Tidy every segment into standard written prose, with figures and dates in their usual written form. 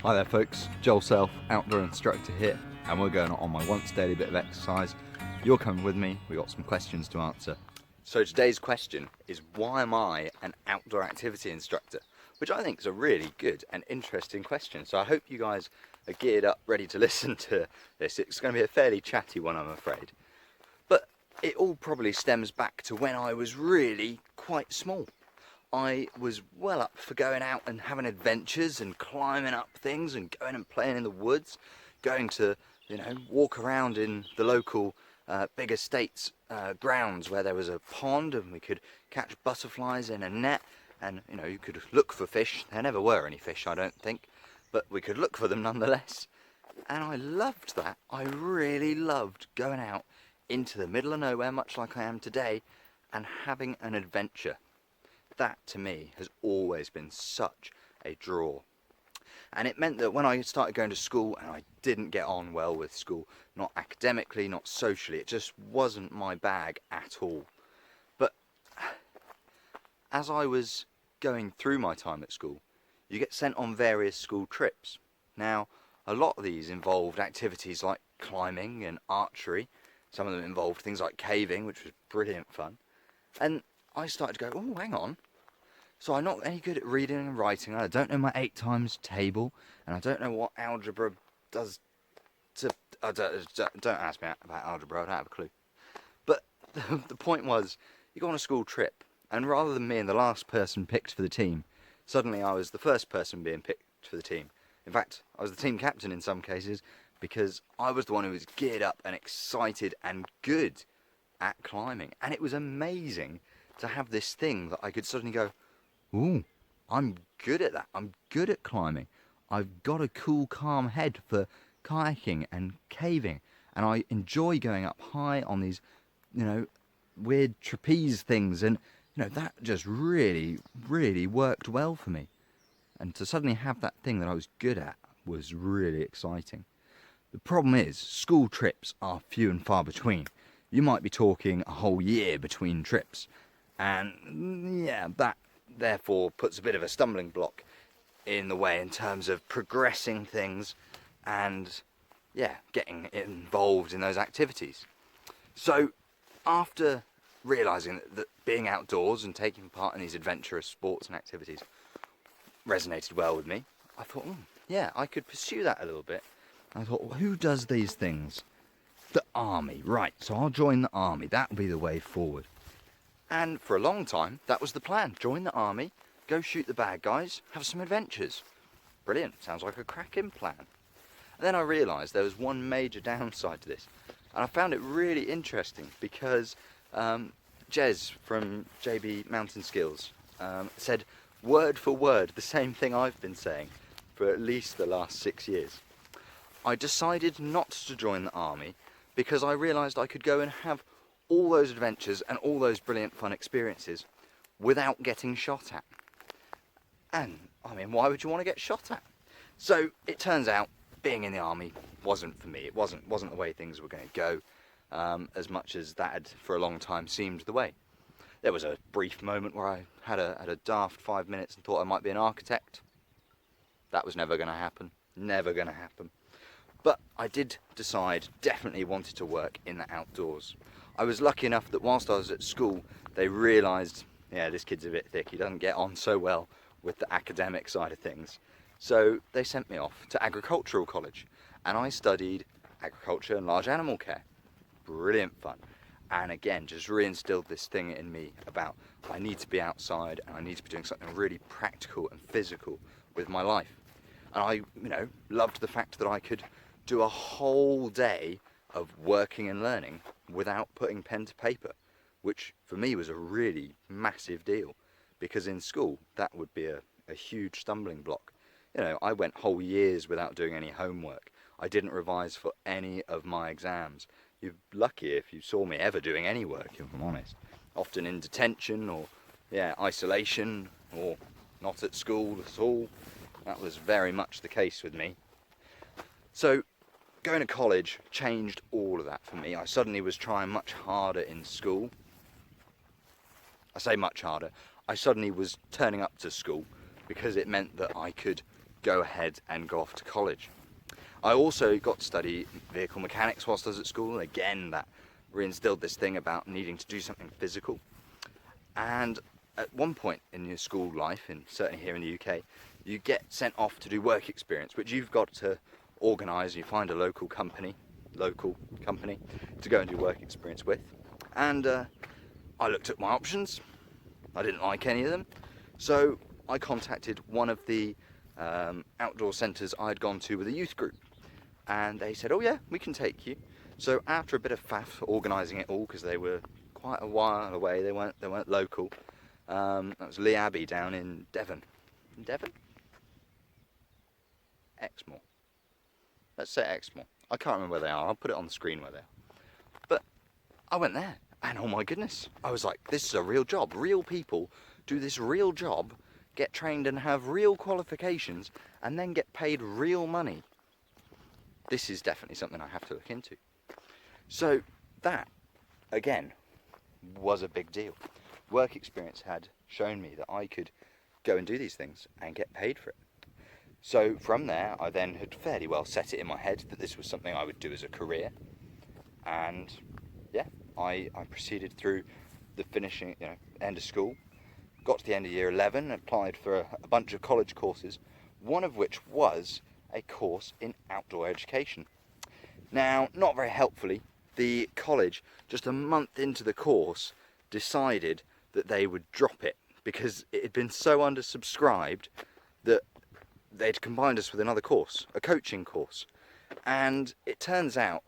Hi there folks, Joel Self, Outdoor Instructor here, and we're going on my once daily bit of exercise. You're coming with me, we've got some questions to answer. So today's question is, why am I an outdoor activity instructor? Which I think is a really good and interesting question, so I hope you guys are geared up, ready to listen to this. It's going to be a fairly chatty one, I'm afraid. But it all probably stems back to when I was really quite small. I was well up for going out and having adventures and climbing up things and going and playing in the woods, going to, walk around in the local big estates grounds where there was a pond and we could catch butterflies in a net, and you could look for fish. There never were any fish, I don't think, but we could look for them nonetheless. And I loved that. I really loved going out into the middle of nowhere, much like I am today, and having an adventure. That to me has always been such a draw. And it meant that when I started going to school, and I didn't get on well with school, not academically, not socially, it just wasn't my bag at all. But as I was going through my time at school, you get sent on various school trips. Now, a lot of these involved activities like climbing and archery. Some of them involved things like caving, which was brilliant fun. And I started to go, oh, hang on. So I'm not any good at reading and writing. I don't know my 8 times table, and I don't know what algebra does to... don't ask me about algebra, I don't have a clue. But the point was, you go on a school trip, and rather than me and the last person picked for the team, suddenly I was the first person being picked for the team. In fact, I was the team captain in some cases, because I was the one who was geared up and excited and good at climbing. And it was amazing to have this thing that I could suddenly go, ooh, I'm good at that. I'm good at climbing. I've got a cool, calm head for kayaking and caving. And I enjoy going up high on these, weird trapeze things. And, that just really, really worked well for me. And to suddenly have that thing that I was good at was really exciting. The problem is, school trips are few and far between. You might be talking a whole year between trips. And yeah, that therefore puts a bit of a stumbling block in the way in terms of progressing things and, yeah, getting involved in those activities. So after realising that being outdoors and taking part in these adventurous sports and activities resonated well with me, I thought, yeah, I could pursue that a little bit. I thought, well, who does these things? The army, right, so I'll join the army. That'll be the way forward. And for a long time, that was the plan. Join the army, go shoot the bad guys, have some adventures. Brilliant, sounds like a cracking plan. And then I realised there was one major downside to this. And I found it really interesting because Jez from JB Mountain Skills said word for word the same thing I've been saying for at least the last 6 years. I decided not to join the army because I realised I could go and have all those adventures and all those brilliant fun experiences without getting shot at. And, I mean, why would you want to get shot at? So, it turns out, being in the army wasn't for me. It wasn't the way things were going to go, as much as that had, for a long time, seemed the way. There was a brief moment where I had a daft 5 minutes and thought I might be an architect. That was never going to happen. Never going to happen. But I did decide, definitely wanted to work in the outdoors. I was lucky enough that whilst I was at school, they realised, yeah, this kid's a bit thick, he doesn't get on so well with the academic side of things. So they sent me off to agricultural college, and I studied agriculture and large animal care. Brilliant fun. And again, just reinstilled this thing in me about I need to be outside and I need to be doing something really practical and physical with my life. And I, loved the fact that I could do a whole day of working and learning without putting pen to paper, which for me was a really massive deal, because in school that would be a huge stumbling block. I went whole years without doing any homework. I didn't revise for any of my exams. You're lucky if you saw me ever doing any work, if I'm honest. Often in detention or, isolation, or not at school at all. That was very much the case with me. So going to college changed all of that for me. I suddenly was trying much harder in school. I say much harder. I suddenly was turning up to school because it meant that I could go ahead and go off to college. I also got to study vehicle mechanics whilst I was at school, and again that reinstilled this thing about needing to do something physical. And at one point in your school life, and certainly here in the UK, you get sent off to do work experience, which you've got to organise. You find a local company to go and do work experience with. And I looked at my options. I didn't like any of them, so I contacted one of the outdoor centres I'd gone to with a youth group, and they said, oh yeah, we can take you. So after a bit of faff organising it all, because they were quite a while away, they weren't local. That was Lee Abbey down in Devon. Exmoor. Let's say Exmoor. I can't remember where they are. I'll put it on the screen where they are. But I went there, and oh my goodness, I was like, this is a real job. Real people do this real job, get trained and have real qualifications, and then get paid real money. This is definitely something I have to look into. So that, again, was a big deal. Work experience had shown me that I could go and do these things and get paid for it. So from there, I then had fairly well set it in my head that this was something I would do as a career. And yeah, I proceeded through the finishing, end of school, got to the end of year 11, applied for a bunch of college courses, one of which was a course in outdoor education. Now, not very helpfully, the college, just a month into the course, decided that they would drop it because it had been so undersubscribed that they'd combined us with another course, a coaching course. And it turns out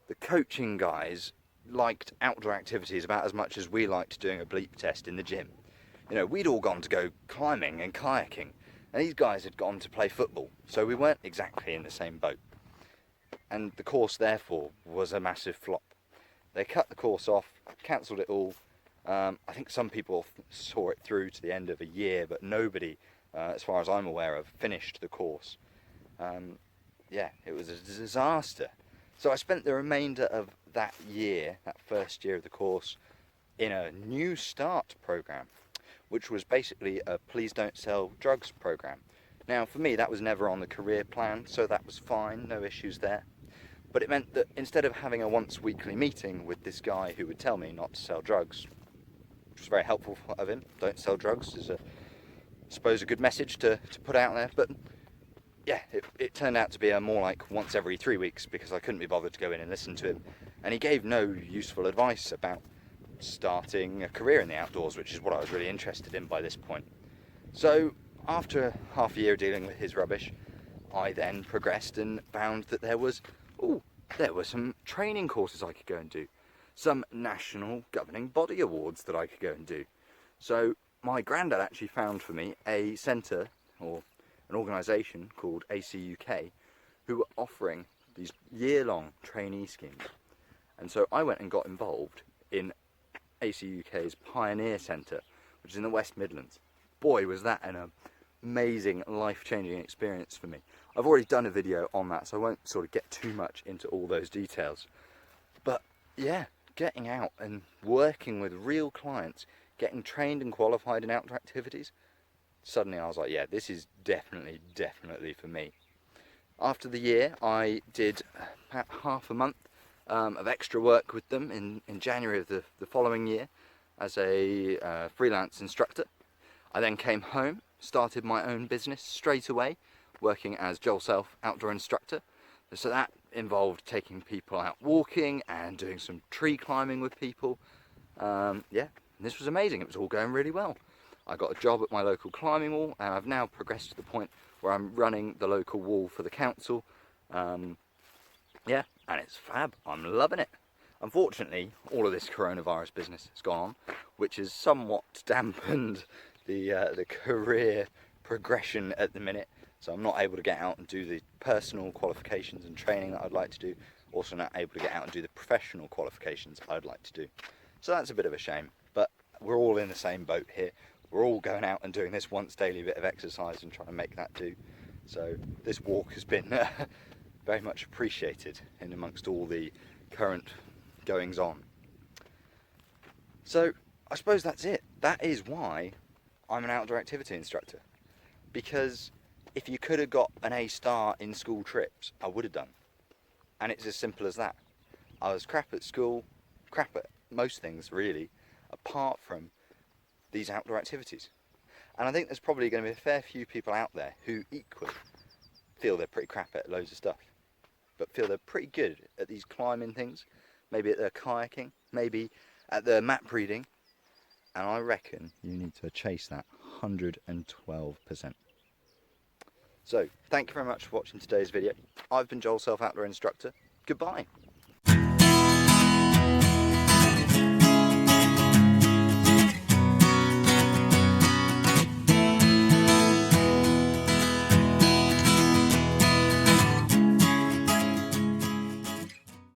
the coaching guys liked outdoor activities about as much as we liked doing a bleep test in the gym. We'd all gone to go climbing and kayaking, and these guys had gone to play football, so we weren't exactly in the same boat. And the course, therefore, was a massive flop. They cut the course off, cancelled it all. I think some people saw it through to the end of a year, but nobody, as far as I'm aware of, finished the course. Yeah, it was a disaster. So I spent the remainder of that year, that first year of the course, in a New Start program, which was basically a Please Don't Sell Drugs program. Now, for me, that was never on the career plan, so that was fine, no issues there. But it meant that instead of having a once weekly meeting with this guy who would tell me not to sell drugs, which was very helpful of him, don't sell drugs is, I suppose, a good message to put out there, but yeah, it turned out to be more like once every 3 weeks because I couldn't be bothered to go in and listen to him. And he gave no useful advice about starting a career in the outdoors, which is what I was really interested in by this point. So after half a year dealing with his rubbish, I then progressed and found that there were some training courses I could go and do, some national governing body awards that I could go and do. So my granddad actually found for me a centre, or an organisation called AC UK, who were offering these year-long trainee schemes. And so I went and got involved in AC UK's Pioneer Centre, which is in the West Midlands. Boy, was that an amazing, life-changing experience for me. I've already done a video on that, so I won't sort of get too much into all those details. But yeah, getting out and working with real clients, getting trained and qualified in outdoor activities, suddenly I was like, yeah, this is definitely for me. After the year, I did about half a month of extra work with them in January of the following year as a freelance instructor. I then came home, started my own business straight away, working as Joel Self Outdoor Instructor. So that involved taking people out walking and doing some tree climbing with people. Yeah, this was amazing. It was all going really well. I got a job at my local climbing wall, and I've now progressed to the point where I'm running the local wall for the council. Yeah, and it's fab. I'm loving it. Unfortunately, all of this coronavirus business has gone on, which has somewhat dampened the career progression at the minute. So I'm not able to get out and do the personal qualifications and training that I'd like to do. Also not able to get out and do the professional qualifications I'd like to do. So that's a bit of a shame, but we're all in the same boat here. We're all going out and doing this once daily bit of exercise and trying to make that do. So this walk has been very much appreciated in amongst all the current goings on. So I suppose that's it. That is why I'm an outdoor activity instructor, because if you could have got an A star in school trips, I would have done. And it's as simple as that. I was crap at school, crap at most things really, apart from these outdoor activities. And I think there's probably going to be a fair few people out there who equally feel they're pretty crap at loads of stuff, but feel they're pretty good at these climbing things, maybe at their kayaking, maybe at their map reading. And I reckon you need to chase that 112%. So, thank you very much for watching today's video. I've been Joel, Outdoor Instructor. Goodbye.